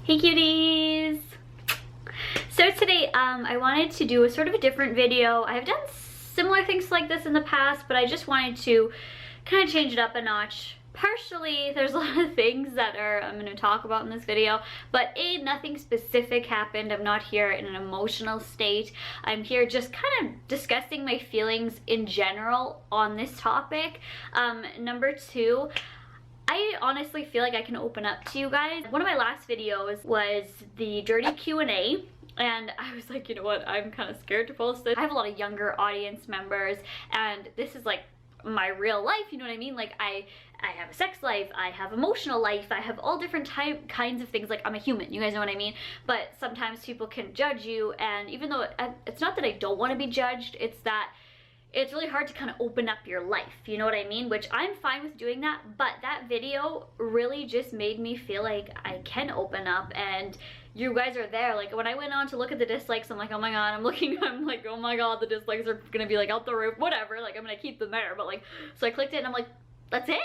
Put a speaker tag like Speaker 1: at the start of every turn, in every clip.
Speaker 1: Hey cuties! So today I wanted to do a sort of a different video. I've done similar things like this in the past, but I just wanted to kind of change it up a notch. Partially, there's a lot of things that I'm going to talk about in this video, but nothing specific happened. I'm not here in an emotional state. I'm here just kind of discussing my feelings in general on this topic. Number two, I honestly feel like I can open up to you guys. One of my last videos was the dirty Q&A. And I was like, you know what, I'm kind of scared to post this. I have a lot of younger audience members, and this is like my real life, you know what I mean? Like I have a sex life, I have emotional life, I have all different kinds of things. Like, I'm a human, you guys know what I mean? But sometimes people can judge you, and even though it's not that I don't want to be judged, it's that it's really hard to kind of open up your life, you know what I mean? Which I'm fine with doing that, but that video really just made me feel like I can open up, and you guys are there. Like, when I went on to look at the dislikes, I'm like, oh my god, I'm like, oh my god, the dislikes are gonna be like out the roof, whatever, like I'm gonna keep them there. But like, so I clicked it and I'm like, that's it?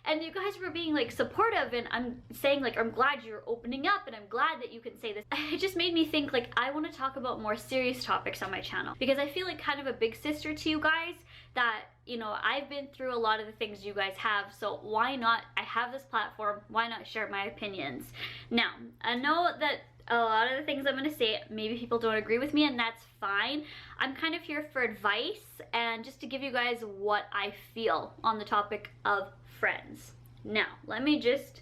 Speaker 1: And you guys were being like supportive, and I'm saying like, I'm glad you're opening up, and I'm glad that you can say this. It just made me think like, I want to talk about more serious topics on my channel, because I feel like kind of a big sister to you guys, that, you know, I've been through a lot of the things you guys have, so why not? I have this platform, why not share my opinions? Now, I know that a lot of the things I'm going to say, maybe people don't agree with me, and that's fine. I'm kind of here for advice and just to give you guys what I feel on the topic of friends. Now, let me just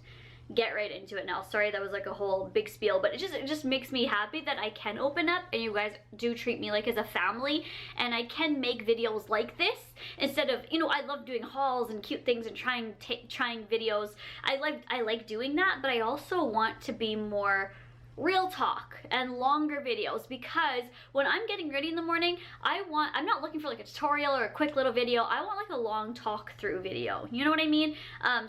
Speaker 1: get right into it now. Sorry, that was like a whole big spiel, but it just makes me happy that I can open up, and you guys do treat me like as a family, and I can make videos like this instead of, you know, I love doing hauls and cute things and trying videos. I like doing that, but I also want to be more real talk and longer videos, because when I'm getting ready in the morning, I'm not looking for like a tutorial or a quick little video. I want like a long talk through video, you know what I mean?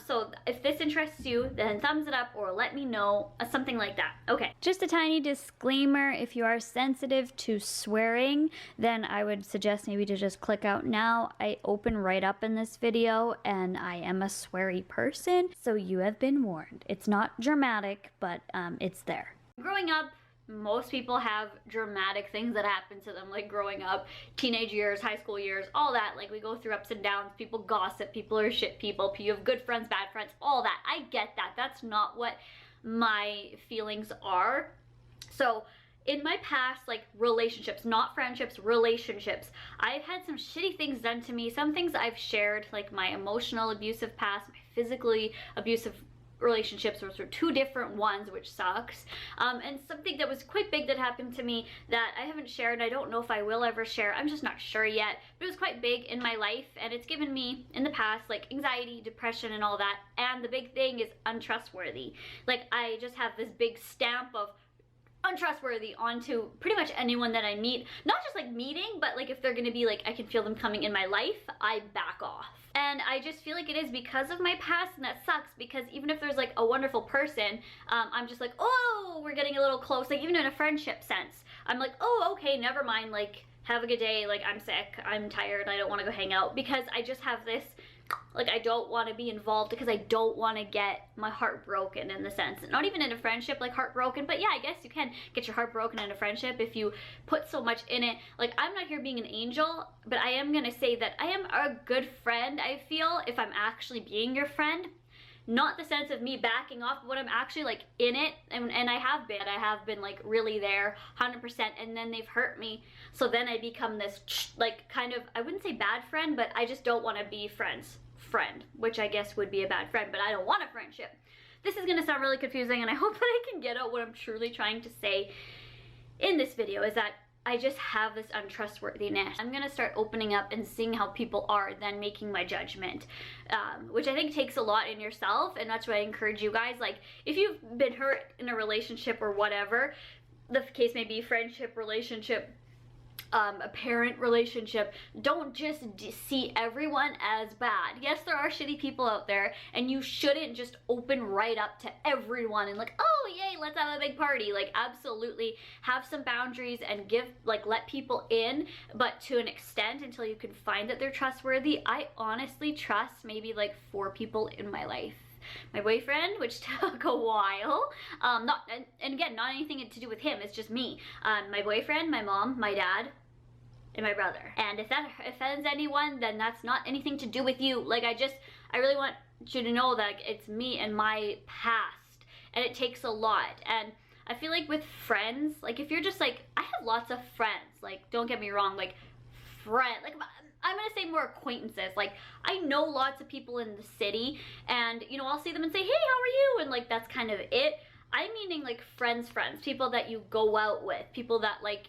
Speaker 1: So if this interests you, then thumbs it up or let me know, something like that. Okay, just a tiny disclaimer: if you are sensitive to swearing, then I would suggest maybe to just click out now. I open right up in this video, and I am a sweary person, so you have been warned. It's not dramatic, but it's there. Growing up, most people have dramatic things that happen to them, like growing up, teenage years, high school years, all that. Like, we go through ups and downs, people gossip, people are shit people, you have good friends, bad friends, all that. I get that. That's not what my feelings are. So in my past, like relationships, not friendships, relationships, I've had some shitty things done to me. Some things I've shared, like my emotional abusive past, my physically abusive relationships, were sort of two different ones, which sucks. And something that was quite big that happened to me that I haven't shared, I don't know if I will ever share, I'm just not sure yet, but it was quite big in my life, and it's given me in the past like anxiety, depression, and all that. And the big thing is untrustworthy. Like, I just have this big stamp of untrustworthy onto pretty much anyone that I meet. Not just like meeting, but like if they're gonna be like, I can feel them coming in my life, I back off. And I just feel like it is because of my past, and that sucks, because even if there's like a wonderful person, I'm just like, oh, we're getting a little close. Like, even in a friendship sense, I'm like, oh, okay, never mind, like, have a good day, like, I'm sick, I'm tired, I don't want to go hang out, because I just have this, like, I don't want to be involved, because I don't want to get my heart broken, in the sense. Not even in a friendship, like, heartbroken, but yeah, I guess you can get your heart broken in a friendship if you put so much in it. Like, I'm not here being an angel, but I am going to say that I am a good friend, I feel, if I'm actually being your friend. Not the sense of me backing off, but when I'm actually like in it, and I have been like really there 100%, and then they've hurt me, so then I become this like kind of, I wouldn't say bad friend, but I just don't want to be friend, which I guess would be a bad friend, but I don't want a friendship. This is gonna sound really confusing, and I hope that I can get out what I'm truly trying to say in this video, is that I just have this untrustworthiness. I'm gonna start opening up and seeing how people are, then making my judgment, which I think takes a lot in yourself, and that's why I encourage you guys. Like, if you've been hurt in a relationship or whatever, the case may be, friendship, relationship, a parent relationship, don't just see everyone as bad. Yes, there are shitty people out there, and you shouldn't just open right up to everyone and like, oh yay, let's have a big party. Like, absolutely have some boundaries and let people in, but to an extent, until you can find that they're trustworthy. I honestly trust maybe like 4 people in my life. my boyfriend, which took a while. And again, not anything to do with him, it's just me. My boyfriend, my mom, my dad, and my brother. And if that offends anyone, then that's not anything to do with you. Like, I really want you to know that it's me and my past, and it takes a lot. And I feel like with friends, like if you're just like, I have lots of friends, like don't get me wrong, like like I'm gonna say more acquaintances. Like I know lots of people in the city, and you know, I'll see them and say, hey, how are you? And like that's kind of it. I'm meaning like friends, people that you go out with, people that like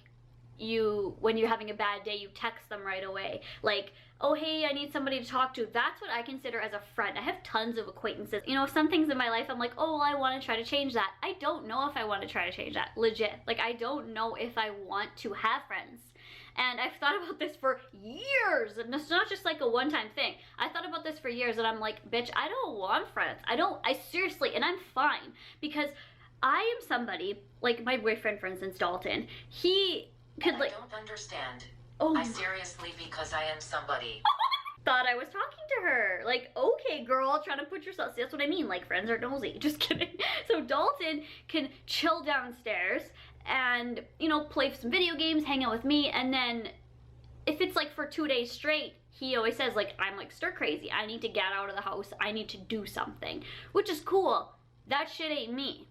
Speaker 1: when you're having a bad day, you text them right away. Like, oh hey, I need somebody to talk to. That's what I consider as a friend. I have tons of acquaintances. You know, some things in my life I'm like, oh, well, I want to try to change that. I don't know if I want to try to change that, legit. Like I don't know if I want to have friends. And I've thought about this for years, and it's not just like a one-time thing. I thought about this for years, and I'm like, bitch, I don't want friends. I seriously, and I'm fine, because I am somebody, like my boyfriend, for instance, Dalton, he could like—
Speaker 2: I don't understand.
Speaker 1: Oh,
Speaker 2: I seriously, because I am somebody.
Speaker 1: thought I was talking to her. Like, okay, girl, trying to put yourself— see, that's what I mean, like friends are nosy. Just kidding. So Dalton can chill downstairs and, you know, play some video games, hang out with me, and then if it's like for 2 days straight, he always says like, I'm like stir crazy. I need to get out of the house. I need to do something, which is cool. That shit ain't me.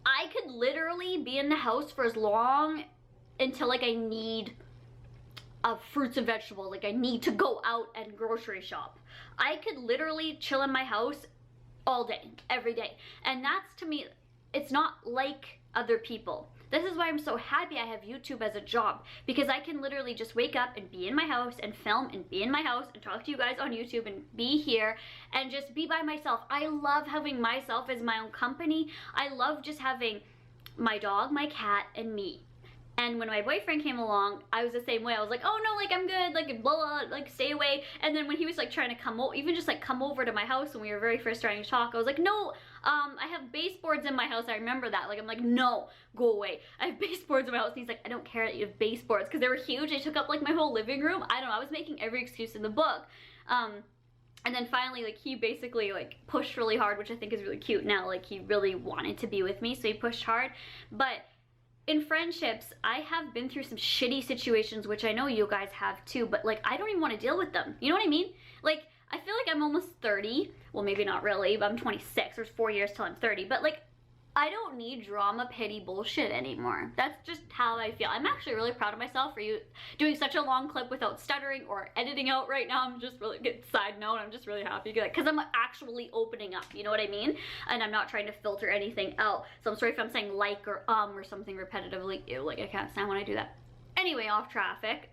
Speaker 1: I could literally be in the house for as long until like I need fruits and vegetables, like I need to go out and grocery shop. I could literally chill in my house all day, every day. And that's, to me, it's not like other people. This is why I'm so happy I have YouTube as a job, because I can literally just wake up and be in my house and film and be in my house and talk to you guys on YouTube and be here and just be by myself. I love having myself as my own company. I love just having my dog, my cat, and me. And when my boyfriend came along, I was the same way. I was like, oh no, like I'm good, like blah, blah, like stay away. And then when he was like trying to come over, even just like come over to my house when we were very first starting to talk, I was like, no, I have baseboards in my house. I remember that. Like, I'm like, no, go away. I have baseboards in my house. And he's like, I don't care that you have baseboards, because they were huge. They took up like my whole living room. I don't know. I was making every excuse in the book. And then finally, like, he basically like pushed really hard, which I think is really cute now. Like, he really wanted to be with me, so he pushed hard. But in friendships, I have been through some shitty situations, which I know you guys have too, but like, I don't even want to deal with them. You know what I mean? Like, I feel like I'm almost 30. Well, maybe not really, but I'm 26. There's 4 years till I'm 30. But like, I don't need drama, pity, bullshit anymore. That's just how I feel. I'm actually really proud of myself for doing such a long clip without stuttering or editing out right now. I'm just really good. Side note, I'm just really happy because I'm actually opening up, you know what I mean? And I'm not trying to filter anything out. So I'm sorry if I'm saying like or something repetitively. Ew, like I can't stand when I do that. Anyway, off topic,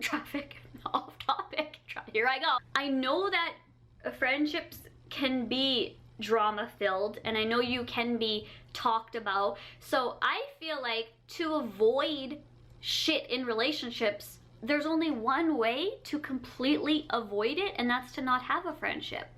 Speaker 1: here I go. I know that friendships can be drama filled, and I know you can be talked about. So I feel like to avoid shit in relationships, there's only one way to completely avoid it, and that's to not have a friendship.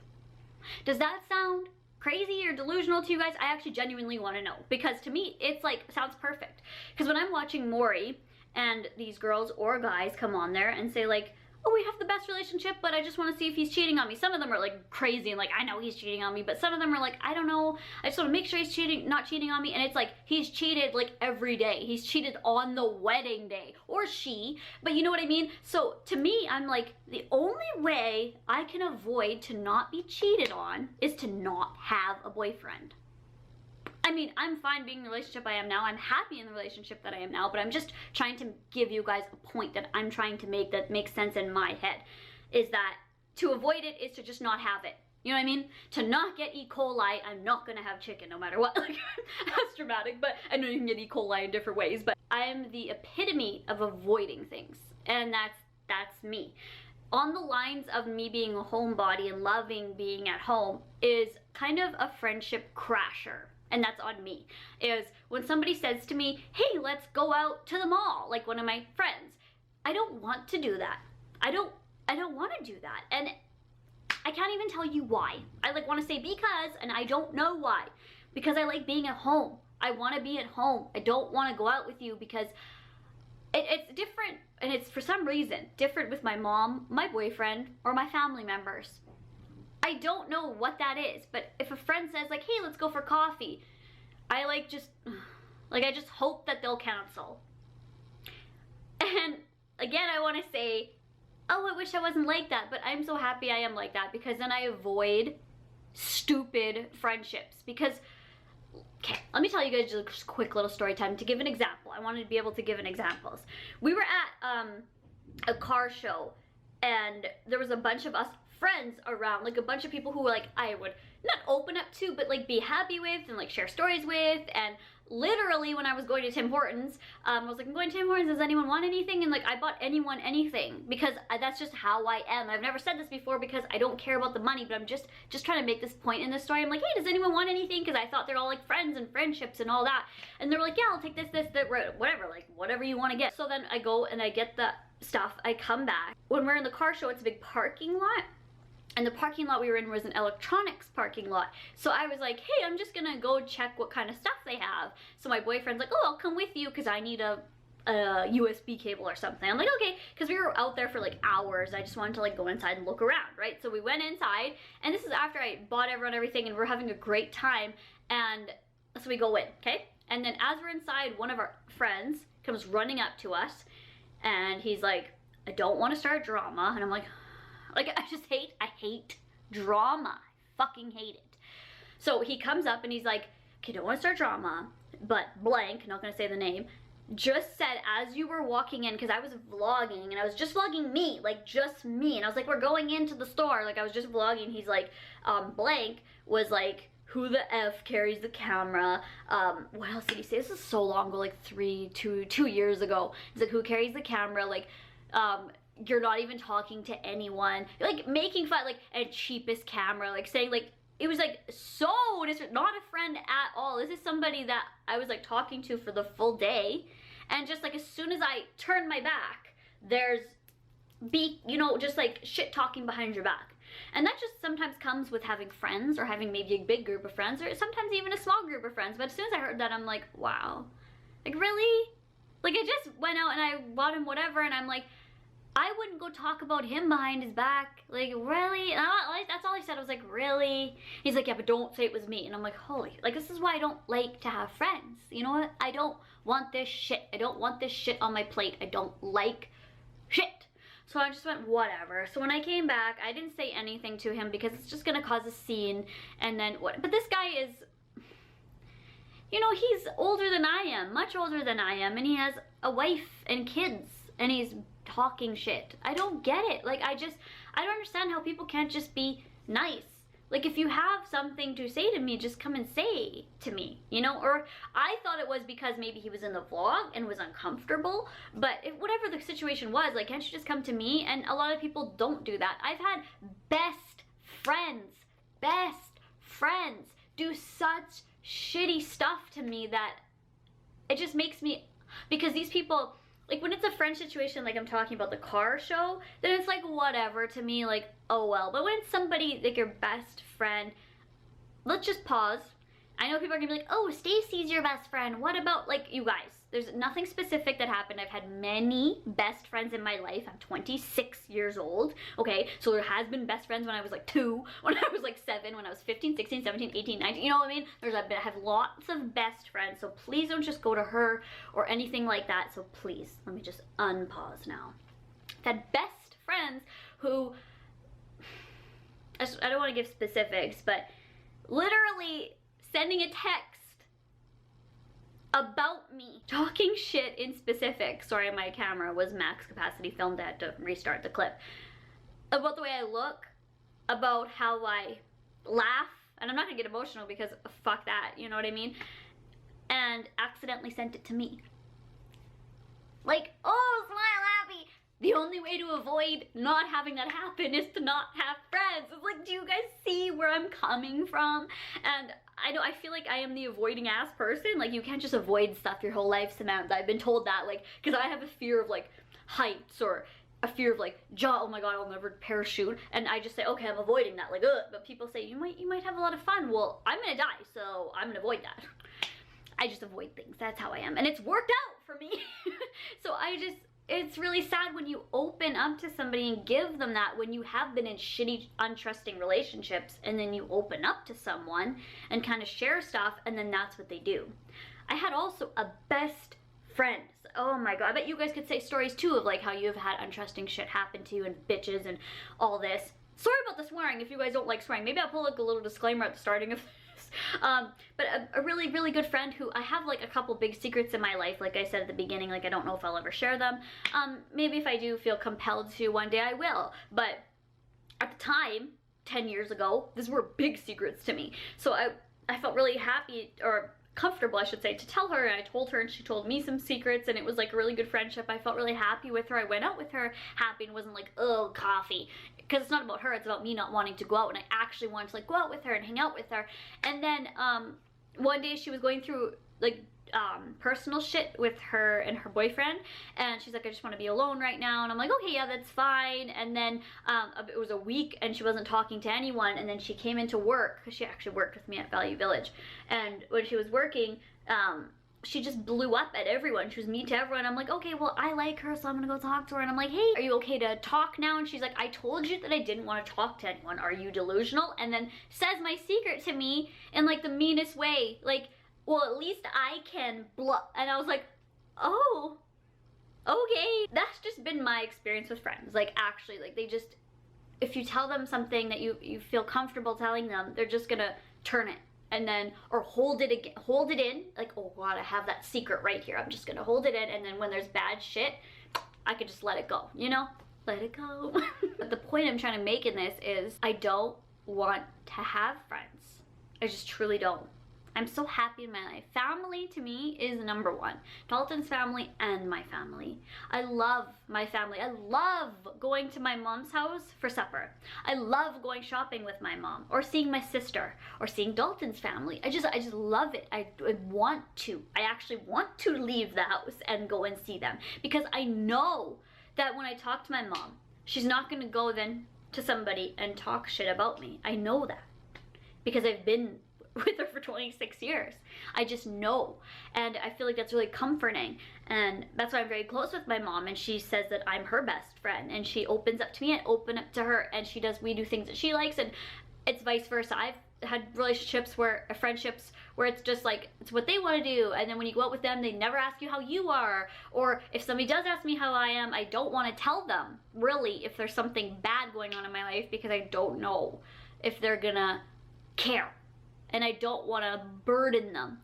Speaker 1: Does that sound crazy or delusional to you guys? I actually genuinely want to know, because to me it's like sounds perfect. Because when I'm watching Maury and these girls or guys come on there and say like, oh, we have the best relationship, but I just want to see if he's cheating on me. Some of them are like crazy and like, I know he's cheating on me, but some of them are like, I don't know, I just want to make sure he's not cheating on me. And it's like, he's cheated like every day. He's cheated on the wedding day, or she, but you know what I mean? So to me, I'm like, the only way I can avoid to not be cheated on is to not have a boyfriend. I mean, I'm fine being in the relationship I am now. I'm happy in the relationship that I am now, but I'm just trying to give you guys a point that I'm trying to make that makes sense in my head, is that to avoid it is to just not have it. You know what I mean? To not get E. coli, I'm not gonna have chicken no matter what. Like, that's dramatic, but I know you can get E. coli in different ways, but I am the epitome of avoiding things, and that's me. On the lines of me being a homebody and loving being at home is kind of a friendship crasher. And that's on me, is when somebody says to me, hey, let's go out to the mall, like one of my friends. I don't want to do that. I don't want to do that. And I can't even tell you why. I like want to say because, and I don't know why. Because I like being at home. I want to be at home. I don't want to go out with you because it's different, and it's for some reason different with my mom, my boyfriend, or my family members. I don't know what that is, but if a friend says like, hey, let's go for coffee, I like just, like I just hope that they'll cancel. And again, I want to say, oh, I wish I wasn't like that, but I'm so happy I am like that, because then I avoid stupid friendships. Because, okay, let me tell you guys just a quick little story time to give an example. I wanted to be able to give an examples. We were at a car show, and there was a bunch of us friends around, like a bunch of people who were like I would not open up to, but like be happy with and like share stories with. And literally when I was going to Tim Hortons, I was like, I'm going to Tim Hortons, does anyone want anything? And like I bought anyone anything, because that's just how I am. I've never said this before because I don't care about the money, but I'm just trying to make this point in this story. I'm like, hey, does anyone want anything? Because I thought they're all like friends and friendships and all that. And they're like, yeah, I'll take this, that, whatever, like whatever you want to get. So then I go and I get the stuff, I come back. When we're in the car show, it's a big parking lot. And the parking lot we were in was an electronics parking lot. So I was like, hey, I'm just gonna go check what kind of stuff they have. So my boyfriend's like, oh, I'll come with you because I need a USB cable or something. I'm like, okay, because we were out there for like hours. I just wanted to like go inside and look around, right? So we went inside, and this is after I bought everyone everything and we're having a great time. And so we go in, okay? And then as we're inside, one of our friends comes running up to us, and he's like, I don't want to start drama. And I'm like I hate drama. I fucking hate it. So he comes up and he's like, okay, don't want to start drama, but blank, not gonna say the name, just said as you were walking in, because I was vlogging and I was just vlogging me, like just me. And I was like, we're going into the store. Like I was just vlogging. He's like, blank was like, who the F carries the camera? What else did he say? This is so long ago, like 2 years ago. He's like, who carries the camera? Like, you're not even talking to anyone, like making fun, like a cheapest camera, like saying like, it was like so not a friend at all. This is somebody that I was like talking to for the full day, and just like as soon as I turn my back, there's just like shit talking behind your back. And that just sometimes comes with having friends, or having maybe a big group of friends, or sometimes even a small group of friends. But as soon as I heard that, I'm like, wow, like really? Like I just went out and I bought him whatever, and I'm like, I wouldn't go talk about him behind his back. Like, really? And that's all I said. I was like, really? He's like, yeah, but don't say it was me. And I'm like, holy, like, this is why I don't like to have friends. You know what? I don't want this shit. I don't want this shit on my plate. I don't like shit. So I just went, whatever. So when I came back, I didn't say anything to him because it's just gonna cause a scene. And then what? But this guy is, he's older than I am, much older than I am. And he has a wife and kids. And he's talking shit. I don't get it. Like, I don't understand how people can't just be nice. Like, if you have something to say to me, just come and say to me, or I thought it was because maybe he was in the vlog and was uncomfortable, but whatever the situation was, like, can't you just come to me? And a lot of people don't do that. I've had best friends do such shitty stuff to me that it just makes me, because these people, like when it's a friend situation, like I'm talking about the car show, then it's like whatever to me, like, oh well. But when it's somebody like your best friend, let's just pause. I know people are gonna be like, oh, Stacy's your best friend. What about like you guys? There's nothing specific that happened. I've had many best friends in my life. I'm 26 years old, okay? So there has been best friends when I was like 2, when I was like 7, when I was 15, 16, 17, 18, 19, you know what I mean? I have lots of best friends, so please don't just go to her or anything like that. So please, let me just unpause now. I've had best friends who, I don't want to give specifics, but literally sending a text about me, talking shit in specific. Sorry, my camera was max capacity filmed. I had to restart the clip. About the way I look, about how I laugh, and I'm not gonna get emotional because fuck that, you know what I mean? And accidentally sent it to me. Like, oh, smile happy. The only way to avoid not having that happen is to not have friends. It's like, do you guys see where I'm coming from? And I feel like I am the avoiding ass person. Like, you can't just avoid stuff your whole life, Samantha. I've been told that, like, because I have a fear of like heights, or a fear of like oh my god, I'll never parachute, and I just say, okay, I'm avoiding that, like, ugh. But people say you might have a lot of fun. Well, I'm gonna die, so I'm gonna avoid that. I just avoid things. That's how I am, and it's worked out for me. So I it's really sad when you open up to somebody and give them that when you have been in shitty, untrusting relationships, and then you open up to someone and kind of share stuff, and then that's what they do. I had also a best friend. Oh my god, I bet you guys could say stories too of like how you've had untrusting shit happen to you and bitches and all this. Sorry about the swearing if you guys don't like swearing. Maybe I'll put like a little disclaimer at the starting of this. But a really, really good friend who I have like a couple big secrets in my life. Like I said at the beginning, like I don't know if I'll ever share them. Maybe if I do feel compelled to one day I will. But at the time, 10 years ago, these were big secrets to me. So I felt really happy, or comfortable I should say, to tell her, and I told her and she told me some secrets, and it was like a really good friendship. I felt really happy with her. I went out with her happy and wasn't like, oh, coffee, because it's not about her, it's about me not wanting to go out, and I actually wanted to like go out with her and hang out with her. And then one day she was going through like personal shit with her and her boyfriend, and she's like, I just want to be alone right now. And I'm like, okay, yeah, that's fine. And then it was a week and she wasn't talking to anyone, and then she came into work, because she actually worked with me at Value Village, and when she was working, she just blew up at everyone. She was mean to everyone. I'm like, okay, well, I like her, so I'm gonna go talk to her. And I'm like, hey, are you okay to talk now? And she's like, I told you that I didn't want to talk to anyone. Are you delusional? And then says my secret to me in like the meanest way, like, well, at least I can bluff. And I was like, oh, okay. That's just been my experience with friends. Like, actually, like, they just, if you tell them something that you feel comfortable telling them, they're just gonna turn it. And then, or hold it again, hold it in, like, oh god, I have that secret right here. I'm just gonna hold it in, and then when there's bad shit, I could just let it go, you know? Let it go. But the point I'm trying to make in this is, I don't want to have friends. I just truly don't. I'm so happy in my life. Family to me is number one. Dalton's family and my family. I love my family. I love going to my mom's house for supper. I love going shopping with my mom, or seeing my sister, or seeing Dalton's family. I just love it. I want to. I actually want to leave the house and go and see them, because I know that when I talk to my mom, she's not gonna go then to somebody and talk shit about me. I know that, because I've been with her for 26 years. I just know, and I feel like that's really comforting, and that's why I'm very close with my mom, and she says that I'm her best friend, and she opens up to me and open up to her, and we do things that she likes, and it's vice versa. I've had relationships where, friendships where it's just like, it's what they want to do, and then when you go out with them, they never ask you how you are, or if somebody does ask me how I am, I don't want to tell them, really, if there's something bad going on in my life, because I don't know if they're gonna care. And I don't want to burden them.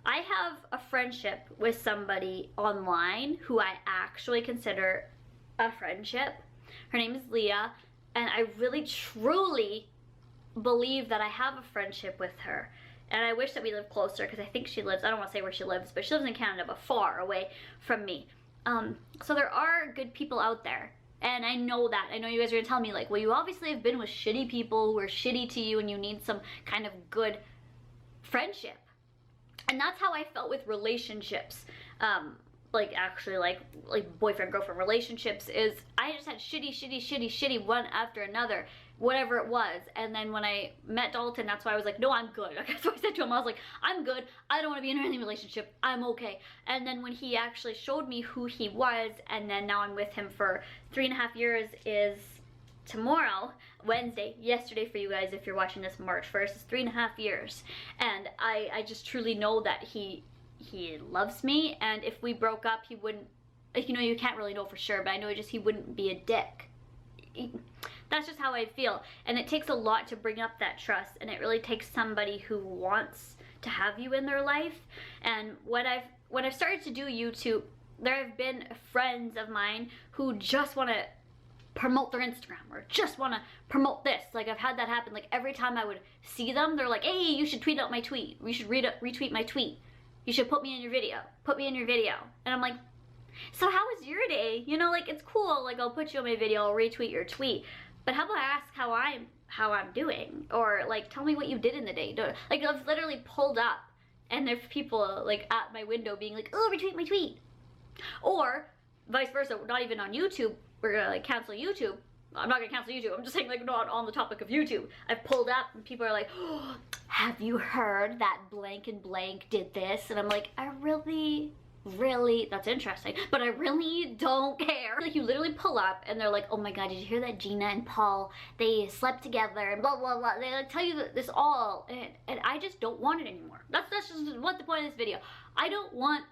Speaker 1: I have a friendship with somebody online who I actually consider a friendship. Her name is Leah, and I really truly believe that I have a friendship with her. And I wish that we lived closer, because I think she lives, I don't want to say where she lives, but she lives in Canada, but far away from me. So there are good people out there. And I know that. I know you guys are gonna tell me like, well, you obviously have been with shitty people who are shitty to you, and you need some kind of good friendship. And that's how I felt with relationships. Like actually like boyfriend girlfriend relationships, is I just had shitty one after another, whatever it was. And then when I met Dalton, that's why I was like, no, I'm good. That's what I said to him. I was like, I'm good. I don't want to be in any relationship. I'm okay. And then when he actually showed me who he was, and then now I'm with him for 3.5 years, is tomorrow, Wednesday, yesterday for you guys if you're watching this, March 1st, is 3.5 years. And I just truly know that he loves me, and if we broke up, he wouldn't, like, you know, you can't really know for sure, but I know he wouldn't be a dick. That's just how I feel. And it takes a lot to bring up that trust, and it really takes somebody who wants to have you in their life. And when I've started to do YouTube, there have been friends of mine who just want to promote their Instagram, or just want to promote this. Like, I've had that happen. Like, every time I would see them, they're like, hey, you should tweet out my tweet. You should retweet my tweet. You should put me in your video. Put me in your video. And I'm like, so how was your day? You know, like, it's cool. Like, I'll put you in my video, I'll retweet your tweet. But how about I ask how I'm doing? Or, like, tell me what you did in the day. Like, I've literally pulled up, and there's people, like, at my window being like, oh, retweet my tweet. Or, vice versa, not even on YouTube. We're gonna, like, cancel YouTube. I'm not gonna cancel YouTube. I'm just saying, like, not on the topic of YouTube. I've pulled up, and people are like, oh, have you heard that blank and blank did this? And I'm like, I really really, that's interesting, but I really don't care. Like, you literally pull up and they're like, oh my god, did you hear that Gina and Paul, they slept together and blah blah blah. They like tell you this all, and I just don't want it anymore. That's just what the point of this video. I don't want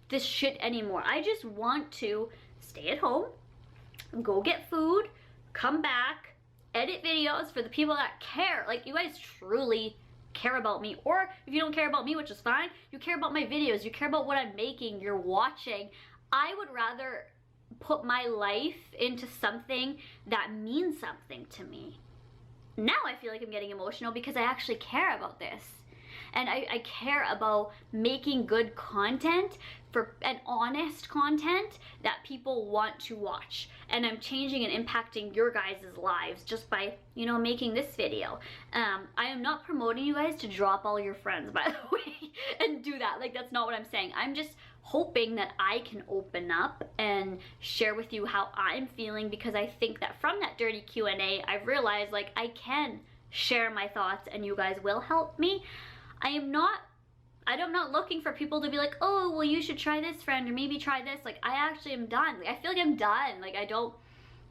Speaker 1: this shit anymore. I just want to stay at home, go get food, come back, edit videos for the people that care. Like, you guys truly care about me. Or if you don't care about me, which is fine, you care about my videos, you care about what I'm making, you're watching. I would rather put my life into something that means something to me. Now I feel like I'm getting emotional because I actually care about this. And I care about making good content, and honest content that people want to watch. And I'm changing and impacting your guys' lives just by, you know, making this video. I am not promoting you guys to drop all your friends, by the way, and do that. Like, that's not what I'm saying. I'm just hoping that I can open up and share with you how I'm feeling, because I think that from that dirty Q&A, I've realized, like, I can share my thoughts and you guys will help me. I'm not looking for people to be like, oh, well, you should try this friend, or maybe try this. Like, I actually am done. Like, I feel like I'm done. Like, I don't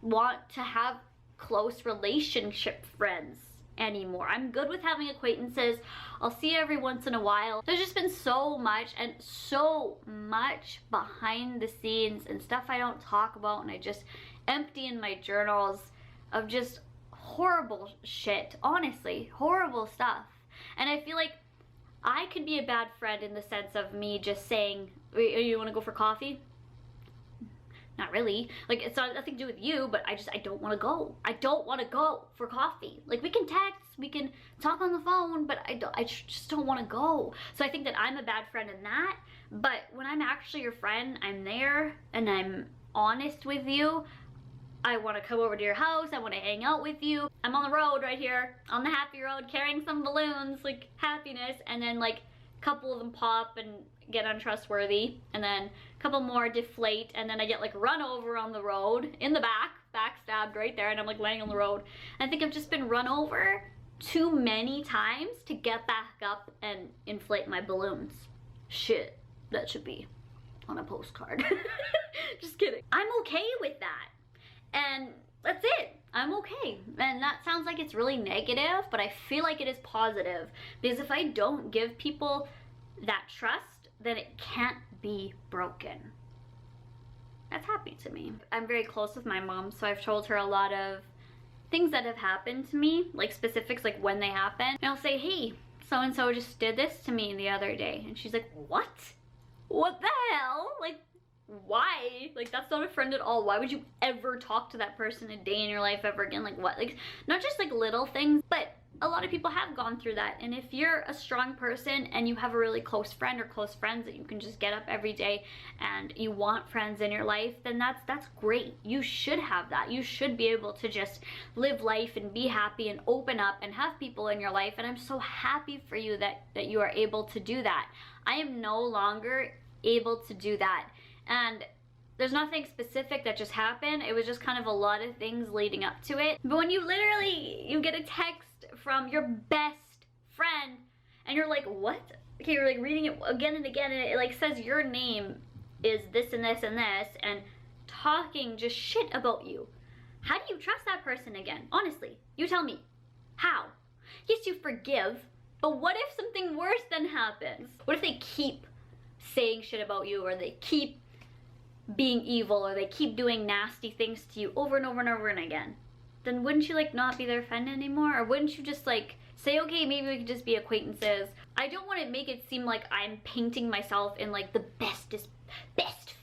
Speaker 1: want to have close relationship friends anymore. I'm good with having acquaintances. I'll see you every once in a while. There's just been so much behind the scenes and stuff I don't talk about, and I just empty in my journals of just horrible shit. Honestly, horrible stuff. And I feel like I could be a bad friend in the sense of me just saying, you want to go for coffee? Not really. Like, it's not nothing to do with you, but I don't want to go. I don't want to go for coffee. Like, we can text, we can talk on the phone, but I just don't want to go. So I think that I'm a bad friend in that. But when I'm actually your friend, I'm there and I'm honest with you. I want to come over to your house. I want to hang out with you. I'm on the road right here, on the happy road, carrying some balloons, like happiness, and then like a couple of them pop and get untrustworthy, and then a couple more deflate, and then I get like run over on the road in the backstabbed right there, and I'm like laying on the road. I think I've just been run over too many times to get back up and inflate my balloons. Shit, that should be on a postcard. Just kidding. I'm okay with that. And that's it. I'm okay. And that sounds like it's really negative, but I feel like it is positive. Because if I don't give people that trust, then it can't be broken. That's happy to me. I'm very close with my mom, so I've told her a lot of things that have happened to me, like specifics, like when they happen. And I'll say, hey, so-and-so just did this to me the other day. And she's like, what? What the hell? Like, why? Like, that's not a friend at all. Why would you ever talk to that person a day in your life ever again? Like, what? Like, not just like little things, but a lot of people have gone through that. And if you're a strong person and you have a really close friend or close friends that you can just get up every day and you want friends in your life, then that's great. You should have that. You should be able to just live life and be happy and open up and have people in your life. And I'm so happy for you that you are able to do that. I am no longer able to do that. And there's nothing specific that just happened. It was just kind of a lot of things leading up to it. But when you get a text from your best friend and you're like, what? Okay, you're like reading it again and again, and it like says your name is this and this and this, and talking just shit about you. How do you trust that person again? Honestly, you tell me. How? Yes, you forgive, but what if something worse then happens? What if they keep saying shit about you, or they keep being evil, or they keep doing nasty things to you over and over and over and again? Then wouldn't you like not be their friend anymore? Or wouldn't you just like say, okay, maybe we could just be acquaintances? I don't want to make it seem like I'm painting myself in like the best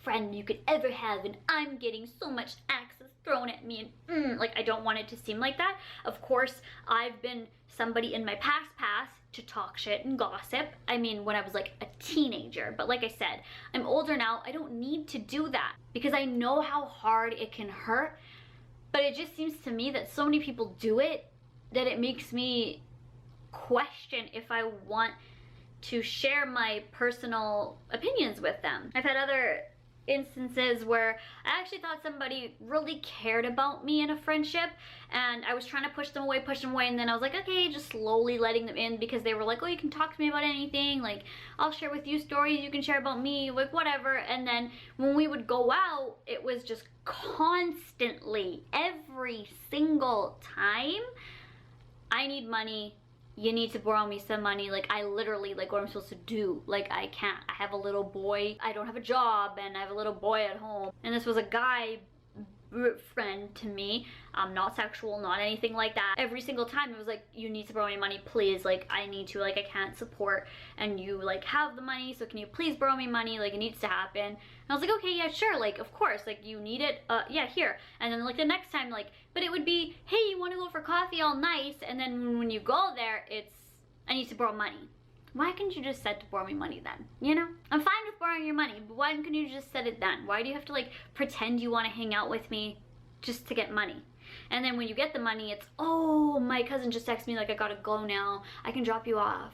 Speaker 1: friend you could ever have, and I'm getting so much access thrown at me, and like, I don't want it to seem like that. Of course, I've been somebody in my past to talk shit and gossip. I mean, when I was like a teenager, but like I said, I'm older now. I don't need to do that because I know how hard it can hurt. But it just seems to me that so many people do it that it makes me question if I want to share my personal opinions with them. I've had other instances where I actually thought somebody really cared about me in a friendship, and I was trying to push them away, and then I was like, okay, just slowly letting them in, because they were like, oh, you can talk to me about anything, like, I'll share with you stories, you can share about me, like, whatever. And then when we would go out, it was just constantly, every single time, I need money, you need to borrow me some money. Like, I literally, like, what I'm supposed to do? Like, I can't. I have a little boy. I don't have a job, and I have a little boy at home. And this was a guy friend to me, not sexual, not anything like that. Every single time it was like, you need to borrow me money, please, like, I need to, like, I can't support, and you, like, have the money, so can you please borrow me money, like, it needs to happen. And I was like, okay, yeah, sure, like, of course, like, you need it, yeah, here. And then, like, the next time, like, but it would be, hey, you want to go for coffee, all nice, and then when you go there, it's, I need to borrow money. Why couldn't you just said to borrow me money then? You know? I'm fine with borrowing your money, but why couldn't you just said it then? Why do you have to, like, pretend you want to hang out with me just to get money? And then when you get the money, it's, oh, my cousin just texted me, like, I gotta go now. I can drop you off.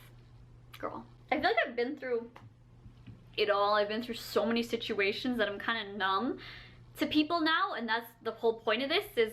Speaker 1: Girl. I feel like I've been through it all. I've been through so many situations that I'm kind of numb to people now, and that's the whole point of this, is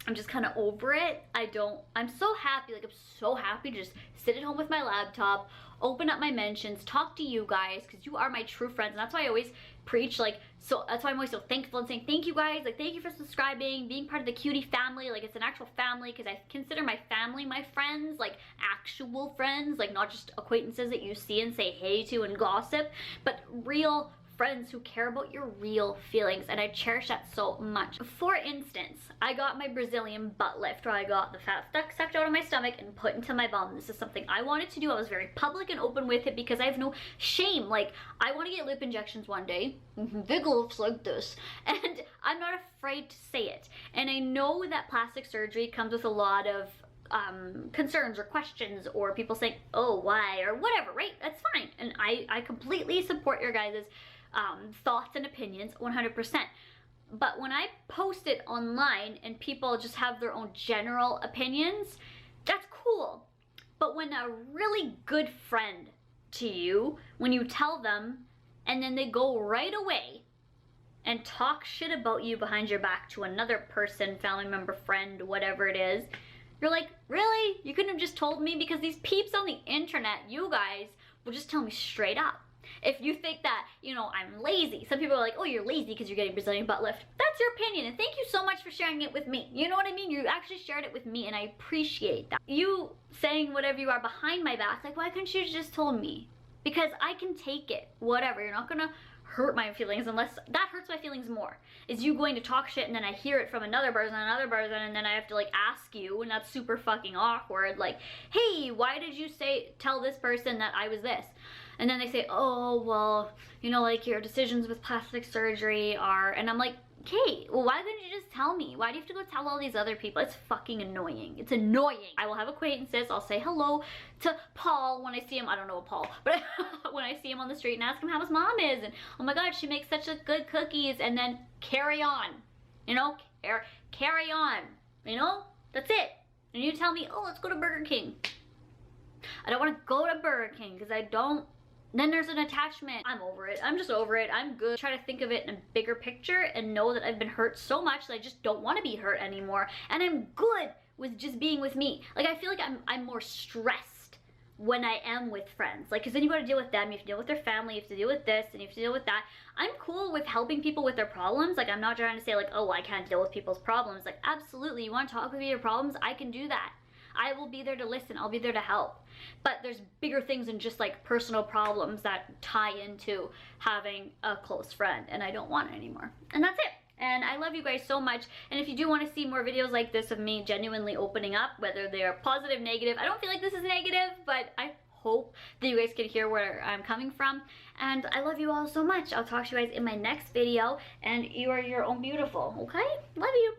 Speaker 1: I'm just kind of over it. I'm so happy, like, I'm so happy to just sit at home with my laptop, open up my mentions, talk to you guys, because you are my true friends, and that's why I always preach, like, so that's why I'm always so thankful and saying thank you guys, like, thank you for subscribing, being part of the cutie family, like, it's an actual family, because I consider my family my friends, like, actual friends, like, not just acquaintances that you see and say hey to and gossip, but real friends who care about your real feelings, and I cherish that so much. For instance, I got my Brazilian butt lift, where I got the fat sucked out of my stomach and put into my bum. This is something I wanted to do. I was very public and open with it because I have no shame. Like, I want to get lip injections one day. Big lips like this. And I'm not afraid to say it. And I know that plastic surgery comes with a lot of concerns or questions, or people saying, oh, why, or whatever, right? That's fine. And I completely support your guys' thoughts and opinions 100%. But when I post it online and people just have their own general opinions, that's cool. But when a really good friend to you, when you tell them and then they go right away and talk shit about you behind your back to another person, family member, friend, whatever it is, you're like, really? You couldn't have just told me? Because these peeps on the internet, you guys, will just tell me straight up. If you think that, you know, I'm lazy. Some people are like, oh, you're lazy because you're getting Brazilian butt lift. That's your opinion, and thank you so much for sharing it with me. You know what I mean? You actually shared it with me, and I appreciate that. You saying whatever you are behind my back, like, why couldn't you just told me? Because I can take it. Whatever. You're not gonna hurt my feelings, unless that hurts my feelings more. Is you going to talk shit and then I hear it from another person, and then I have to, like, ask you, and that's super fucking awkward. Like, hey, why did you tell this person that I was this? And then they say, oh, well, you know, like, your decisions with plastic surgery are, and I'm like, okay, well, why couldn't you just tell me? Why do you have to go tell all these other people? It's fucking annoying. It's annoying. I will have acquaintances. I'll say hello to Paul when I see him. I don't know Paul, but when I see him on the street and ask him how his mom is, and oh my God, she makes such a good cookies, and then carry on, you know, carry on, you know, that's it. And you tell me, oh, let's go to Burger King. I don't want to go to Burger King because I don't. Then there's an attachment. I'm over it. I'm just over it. I'm good. Try to think of it in a bigger picture and know that I've been hurt so much that I just don't want to be hurt anymore. And I'm good with just being with me. Like, I feel like I'm more stressed when I am with friends. Like, because then you got to deal with them. You have to deal with their family. You have to deal with this and you have to deal with that. I'm cool with helping people with their problems. Like, I'm not trying to say, like, oh, I can't deal with people's problems. Like, absolutely. You want to talk with me your problems? I can do that. I will be there to listen. I'll be there to help. But there's bigger things than just, like, personal problems that tie into having a close friend, and I don't want it anymore. And that's it. And I love you guys so much. And if you do want to see more videos like this of me genuinely opening up, whether they're positive, negative, I don't feel like this is negative, but I hope that you guys can hear where I'm coming from. And I love you all so much. I'll talk to you guys in my next video, and you are your own beautiful, okay? Love you.